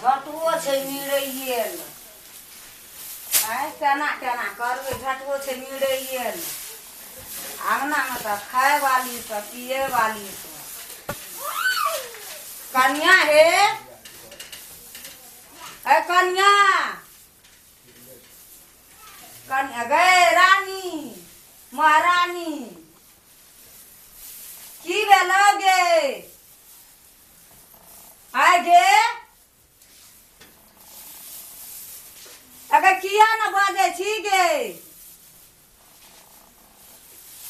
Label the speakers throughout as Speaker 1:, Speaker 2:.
Speaker 1: झटुओ छै मिरैयल आइ केना केना करबै झटुओ छै मिरैयल अंगनामे तऽ खाय वाली तऽ पिए वाली कन्या हे कन्या कन्या गए रानी महारानी की भेलो गे आइ गे अगर किया न बाजे छी गे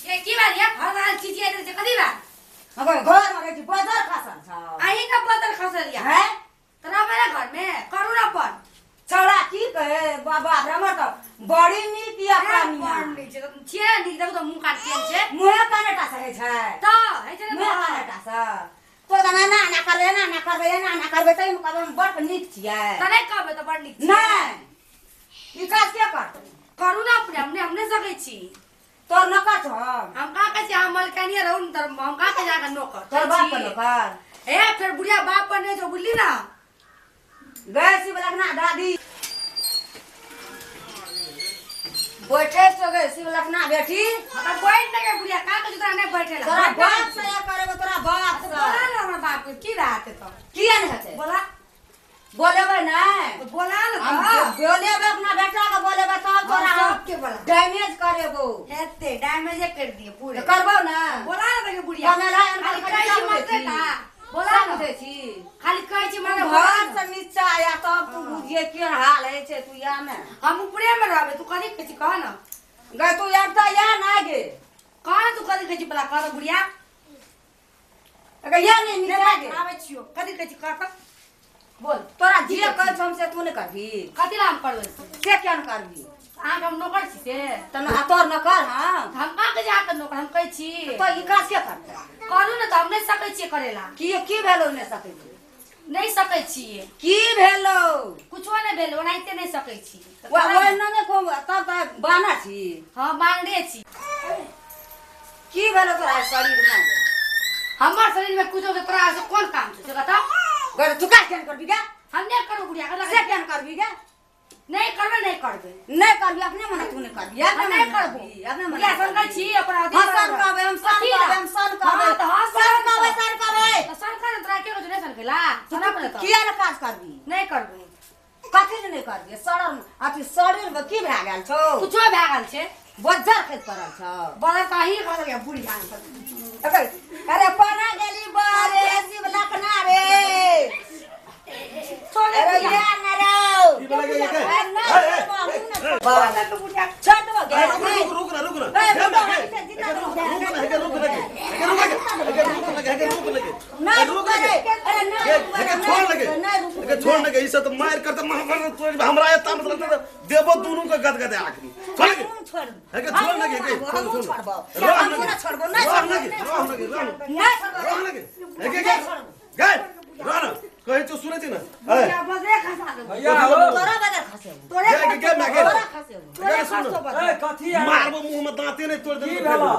Speaker 2: ये की बात है घर वाला चीज ये से कदी बा
Speaker 1: अगर घर में रही बदर खसल छ
Speaker 2: आही का बदल खसल या
Speaker 1: है
Speaker 2: तरा मेरे घर में करू ना पर
Speaker 1: छौड़ा की कहे बाबा हमर तो बड़ी नीक या कनिया
Speaker 2: छे तो छे नीक देखो तो मुंह काट दियन छे
Speaker 1: मुंह कानेटा सहे छै
Speaker 2: तो है छे
Speaker 1: मुंह कानेटा स तो ना करबे ना करबे तै में कहब बड़ नीक छियै
Speaker 2: तने कहबे तो बड़ नीक छे
Speaker 1: नहीं ई काज के करतै
Speaker 2: करू ना अपने हमने सकै छी
Speaker 1: तोर नकर छ
Speaker 2: हम का के हम मलकानिया रहू त हम का के जाके नौकर
Speaker 1: तोर बाप के नकर
Speaker 2: ए फिर बुढ़िया बाप पर नहीं जो बुल्ली ना
Speaker 1: गए सी बलकना दादी बैठे तो गए सी बलकना बेटी
Speaker 2: हम बैठ नहीं बुढ़िया का के तोरा नहीं बैठे ला
Speaker 1: तोरा बाप से या करे तोरा बाप से
Speaker 2: बोला ना हमरा बाप के की बात है तो
Speaker 1: किया नहीं हते
Speaker 2: बोला
Speaker 1: बोलेबे नहीं
Speaker 2: तो बोला ना
Speaker 1: हम बोलेबे अपना बेटा के बोलेबे तब तोरा
Speaker 2: सब के बोला
Speaker 1: डैमेज करेबो
Speaker 2: हेते डैमेज कर दिए पूरे
Speaker 1: तो करबो ना
Speaker 2: बोला ना तो बुढ़िया
Speaker 1: कमेला
Speaker 2: खाली कह छी मत ना बोला ना
Speaker 1: दे छी
Speaker 2: खाली कह छी मत
Speaker 1: घर से नीचा आया तब तू बुझिए केन हाल है छे तू या में
Speaker 2: हम ऊपरे में रहबे तू कथि कहछी कह ना
Speaker 1: गए तू यारता या ना गे
Speaker 2: कह ना तू कथि कहछी बोला कह बुढ़िया
Speaker 1: अगर या नहीं नीचा गे
Speaker 2: आवे छियो कथि कहछी कह तो
Speaker 1: बोल तोरा जे कह हमसे तू ने करबी
Speaker 2: कथि नाम करबे
Speaker 1: से क्या न करबी
Speaker 2: आग हम नौकर छी से
Speaker 1: तना तोर न कर हां
Speaker 2: हम का के जाके नौकर हम कहै छी
Speaker 1: तो ई काज के करते
Speaker 2: करू ना तो हम नहीं सकै छी करेला
Speaker 1: की भेलो ने सकै छी
Speaker 2: नहीं सकै छी
Speaker 1: की भेलो
Speaker 2: कुछो नहीं भेलो ओनाइते नहीं सकै छी
Speaker 1: वो न को तब त बाना छी
Speaker 2: हां मांगरे छी
Speaker 1: की भेलो तोरा शरीर में
Speaker 2: हमर शरीर में कुछो के तोरा से कोन काम छै से बता
Speaker 1: गर तू का क्या करबी गा
Speaker 2: हम नहीं करू बुढ़िया का
Speaker 1: से क्या करबी गा
Speaker 2: नहीं करबे
Speaker 1: नहीं करबी अपने मन तू नहीं करबी
Speaker 2: हम नहीं करबो
Speaker 1: अपने मन
Speaker 2: बुढ़िया सन कर छी अपना
Speaker 1: हसन कहबे हम सन कहबे
Speaker 2: तो
Speaker 1: सन कहबे
Speaker 2: तो सन कर तोरा के नहीं सन केला सुना पड़े तो
Speaker 1: किया न काज करबी
Speaker 2: नहीं करबे
Speaker 1: कथि नहीं करबी शरीर अति शरीर में की भए गेल छौ
Speaker 2: कुछो भए गेल छै
Speaker 1: बज्जर खेत पड़ल छौ
Speaker 2: बड़ा काहे कहल या बुढ़िया
Speaker 1: अरे पना गेली बारे शिव लखना रे
Speaker 2: छोड़े
Speaker 1: अरे
Speaker 2: बुढ़िया
Speaker 1: या न रो
Speaker 3: ई बोला के
Speaker 1: बाबा तो बुढ़िया छोड़ दो गे
Speaker 3: रुक ना
Speaker 1: रुक
Speaker 3: छोड़ लगे इसे तो मार करते हमरा एता मतलब देबो दोनों के गदगद आखरी छोड़ लगे कहे तो सुने छी ना
Speaker 2: बुढ़िया बजे खसा दे
Speaker 4: भैया
Speaker 1: तोरा बजा खसे
Speaker 2: तोरे
Speaker 4: कथी
Speaker 3: मारबो मुंह में दांते नहीं तोड़ दे
Speaker 4: की भेला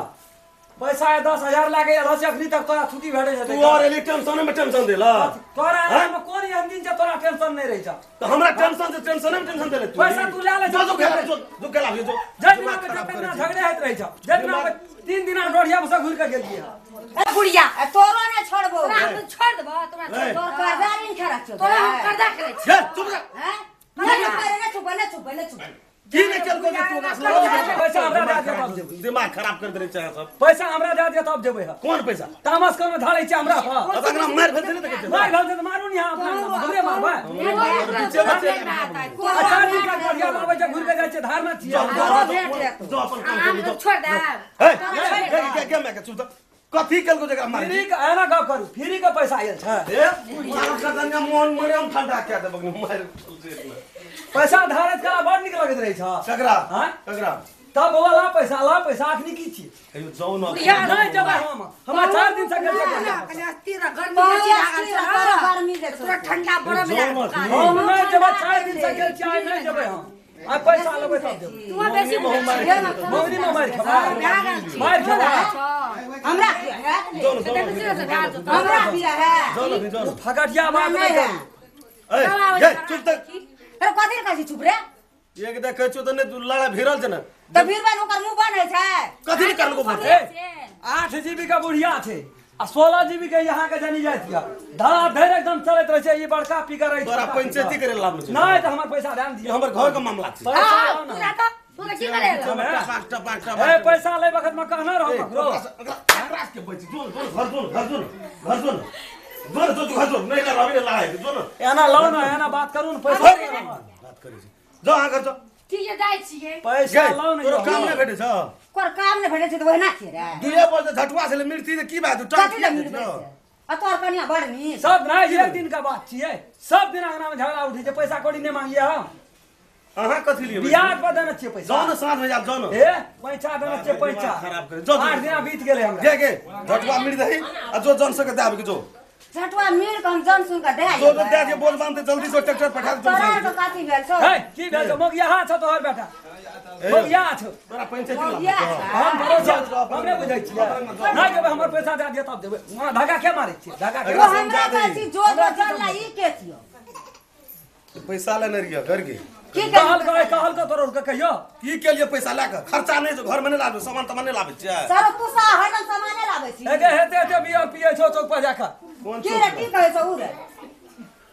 Speaker 4: पैसा 10,000 लागे रहल छै अखनी तक तोरा छुट्टी भेटै छै
Speaker 3: तू और एली टेंशन में टेंशन देला
Speaker 4: तोरा में कोन एहन दिन छै तोरा टेंशन नहीं रहै छ
Speaker 3: तो हमरा टेंशन से टेंशन में टेंशन देले तू
Speaker 4: पैसा तू ले ले
Speaker 3: जो खेला जो खेला जो
Speaker 4: जदिना के जतना झगड़े होइत रहै छ जदिना 3 दिन रोडिया में से घुर के गेलिए
Speaker 2: बुढ़िया
Speaker 1: तोरो ने छोड़बो
Speaker 2: तोरा हम छोड़ देबो तोरा
Speaker 1: तोर कर्जारी खरा छौ
Speaker 2: तोरा हम कर्जा करे छी
Speaker 3: चुप रह
Speaker 1: हैं न चुप
Speaker 3: की नहीं चल को तू
Speaker 4: पैसा हमरा दे दे तब जेबै
Speaker 3: दिमाग खराब कर दे चाहे सब
Speaker 4: पैसा हमरा दे दे तब जेबै
Speaker 3: कौन पैसा
Speaker 4: तामस कोन धारै छै हमरा
Speaker 3: अब अगर मार भेल नहीं तो कैसे
Speaker 4: मार घल से मारू नहीं अपना हमरे मारबै
Speaker 3: पीछे बच्चे
Speaker 4: अच्छा दिन का बढ़िया लाबै छै घुर के जाय छै धारना छियै
Speaker 3: जो अपन काम कर लो
Speaker 2: छोड़ दे
Speaker 3: क्या मैं चुप कथी कल को जगह मार
Speaker 4: फ्री का एना गप करू फ्री का पैसा आयल छै
Speaker 3: ए का मन मरे हम ठंडा क्या दे बगनी मार
Speaker 4: पैसा धारत कला बड़ निक लगैत रहै छ
Speaker 3: ककरा
Speaker 4: हां
Speaker 3: ककरा
Speaker 4: तब बोला ला पैसा अखनी की छी
Speaker 3: कहियो जाऊ न
Speaker 4: नहीं जब हम 4 दिन से गेल
Speaker 2: तेरा गर्मी बेसी लागल छ
Speaker 1: गर्मी दे
Speaker 2: तोरा ठंडा बरफ
Speaker 4: हम नहीं जब 4 दिन से गेल छी आइ नहीं जेबै हम आ पैसा लेबै तब जेबै
Speaker 2: तू बेसी
Speaker 4: मौनी में मार खबा मार खबा
Speaker 1: हमरा की है हमरा भी है
Speaker 4: फगटिया बात नहीं कर
Speaker 3: ए चुप तक
Speaker 1: अरे कथि कहै छी चुप रे
Speaker 3: एक देखै छौ त ने लड़ा भिरल छ न
Speaker 1: त वीरबान ओकर मुंह बनै छै
Speaker 3: कथि करलको बोल
Speaker 4: 8 जीबी का बुढ़िया थे आ 16 जीबी के यहाँ के जानी जाती है धड़ा धड़ एकदम चलत रहे छै। ये बड़का पिकर है
Speaker 3: तोरा पंचायती करे लाभ छै
Speaker 4: नहीं तो हमर पैसा ध्यान दियो।
Speaker 3: हमर घर का मामला छै
Speaker 4: पैसा लाओ
Speaker 2: तू
Speaker 4: ना।
Speaker 2: ना तो की करेगा
Speaker 3: पांचटा
Speaker 4: ए पैसा ले वक्त में कहना रहो ककरो
Speaker 3: रात के बैठ जो घर जो नहीं कर रवि लाए जो न
Speaker 4: एना लाओ ना एना बात करू ना पैसा
Speaker 3: बात करे छै जो आ कर जो
Speaker 2: ठीक है जाय छिए
Speaker 4: पैसा लाओ ना
Speaker 3: तोरा काम नहीं भेटे छ
Speaker 1: कोर काम नै भेटै छै त ओहिना छियै रे
Speaker 3: दुइए बोल झटुआ से मिलती त की बात टाइम
Speaker 1: कथि ले मिलबै आ तोर कनिया बड़नी
Speaker 4: सब नहीं एक दिन का बात छिए। सब दिन अंगना में झगड़ा उठी छै पैसा कौड़ी नहीं मांगिए हम
Speaker 3: अहाँ कथि लिए
Speaker 4: ब्याज पर देना छिए पैसा
Speaker 3: जाओ न साथ में जाओ न
Speaker 4: ए पैसा देना छिए पैसा
Speaker 3: खराब करे जो
Speaker 4: 8 दिन बीत गेले हमरा
Speaker 3: के झटुआ मिल दही आ जो जन सके दाब के जो
Speaker 1: झटुआ मिल के हम जन सुन के दे
Speaker 3: जो दे के बोल बांध जल्दी से ट्रैक्टर पठा दे
Speaker 1: तोरा तो कथि भेल छौ
Speaker 4: ए की भेल छौ मोगिया हाथ छौ तोहर बेटा मोगिया छौ
Speaker 3: तोरा पंचायती
Speaker 1: मोगिया
Speaker 4: हम भरोसा हम नहीं बुझै छियै नहीं देबै हमर पैसा दे दिय तब देबै हमरा धागा के मारै छियै धागा के
Speaker 1: तो हमरा कहै छी जो जल्ला ई के छियो
Speaker 3: पैसा लेने रहिए घर के
Speaker 1: की
Speaker 4: कहल को तोरो के कहियो
Speaker 3: की के लिए पैसा लाके खर्चा नहीं जो घर में नहीं लाबे सामान तमान नहीं लाबे छै
Speaker 1: सर तू सा हरदम सामान लाबै छी
Speaker 4: एके हेते हेते बियर पिए छौ चौक पर जाकर
Speaker 3: कौन
Speaker 1: की रे की कहै छौ उ रे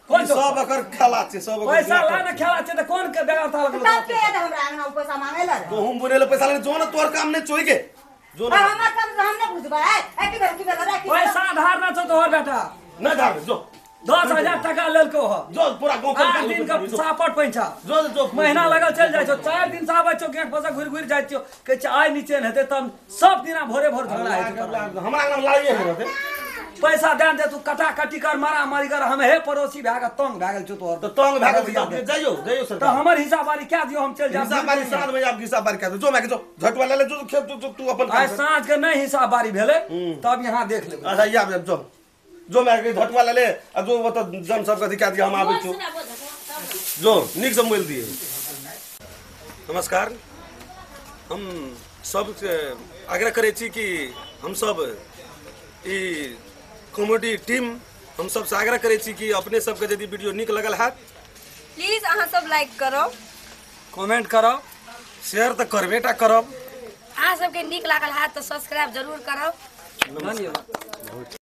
Speaker 4: कौन छौ
Speaker 3: सब अकर खेला छै सब
Speaker 4: पैसा ला ना खेला छै त कोन के बेगा था लगलो
Speaker 1: तब के दे हमरा अंगना पैसा मांगे ला
Speaker 3: तो हम बोले पैसा लेने जो न तोर काम नहीं चोई के जो
Speaker 1: और
Speaker 3: न
Speaker 1: हमर काम हम नहीं बुझबै ए की भेल रे की
Speaker 4: पैसा धार ना छौ तोहर बेटा
Speaker 3: नहीं धार जो
Speaker 4: 10,000 टका लेलको हो
Speaker 3: जो पूरा गांव
Speaker 4: 8 दिन का सापट पैसा
Speaker 3: जो
Speaker 4: महीना लगल चल जाय छौ 4 दिन से आबै छौ गेट पर से घुर जाय छौ के आय नीचे न हेते तब सब दिना भोरे भोर झगड़ा है
Speaker 3: हमरा नाम लड़ाई है रहते
Speaker 4: पैसा देन दे तू कटा कटी कर मारा मारी कर हम हे पड़ोसी भाग तंग भागल छौ तोहर
Speaker 3: तो तंग भागे जाइयो सर
Speaker 4: तो हमर हिसाब वाली क्या दियो हम चल जा
Speaker 3: हिसाब बारी 7 बजे आप हिसाब बारी कर जो मैं जो झटवा ले जो खेत तू अपन
Speaker 4: आज सांझ के नहीं हिसाब बारी भेले तब यहाँ देख लेबै
Speaker 3: अच्छा या जो मैं झटवा ले जो वो तो जन सब का दिखा दिया हम आबे छो जो निक से मोल दिए। नमस्कार हम सब आग्रह करे छी कि हम सब ई कॉमेडी टीम हम सब से आग्रह करे छी कि अपने सब के यदि वीडियो निक लगल है
Speaker 5: प्लीज अहाँ सब लाइक करो
Speaker 4: कमेंट करो
Speaker 3: शेयर तो करबेटा करब
Speaker 2: अहाँ सबके नीक लागल है तो सब्सक्राइब जरूर करब।
Speaker 4: धन्यवाद।